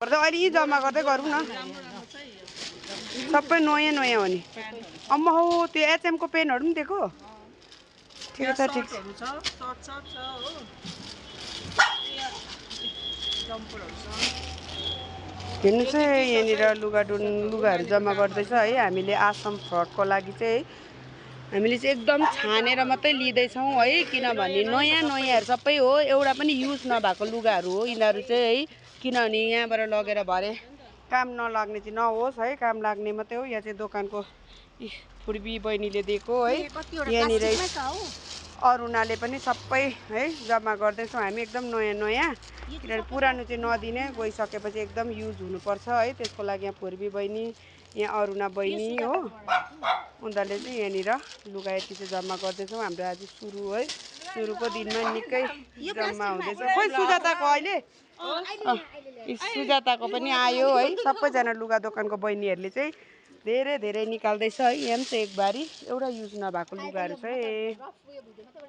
गर्दै अहिले यी जम्मा गर्दै गरौँ न सबै नयाँ नयाँ हो नि अम्मा हो त्यो एचएम को पेनहरु पनि दिएको ठिक छ ठिक हेर्नु चाहिँ यहाँनिर लुगाहरू जम्मा गर्दैछ है हामीले आसाम फ्रडको लागि चाहिँ हामीले चाहिँ एकदम छानेर मात्रै लिँदैछौँ है किनभने नयाँ नयाँहरू सबै हो एउटा पनि युज नभएको लुगाहरू हो यिनीहरू चाहिँ है किनभने यहाँबाट लगेर भरे काम नलाग्ने चाहिँ नहोस् है काम लाग्ने मात्रै हो यहाँ चाहिँ दोकानको फुर्बी बहिनीले दिएको है यहाँनिर अरुणाले पनि सबै है जम्मा गर्दैछौँ हामी एकदम नयाँ नयाँ किनभने पुरानो चाहिँ नदिने गइसकेपछि एकदम युज हुनुपर्छ है त्यसको लागि यहाँ फुर्बी बहिनी यहाँ अरुणा बहिनी हो उनीहरूले चाहिँ यहाँनिर लुगा यति चाहिँ जम्मा गर्दैछौँ हाम्रो आज सुरु है सुरुको दिनमा निकै जम्मा हुँदैछ खोइ सुजाताको अहिले सुजाताको पनि आयो है सबैजना लुगा दोकानको बहिनीहरूले चाहिँ धेरै धेरै निकाल्दैछ है यहाँ पनि चाहिँ एक बारी एउटा युज नभएको लुगाहरू चाहिँ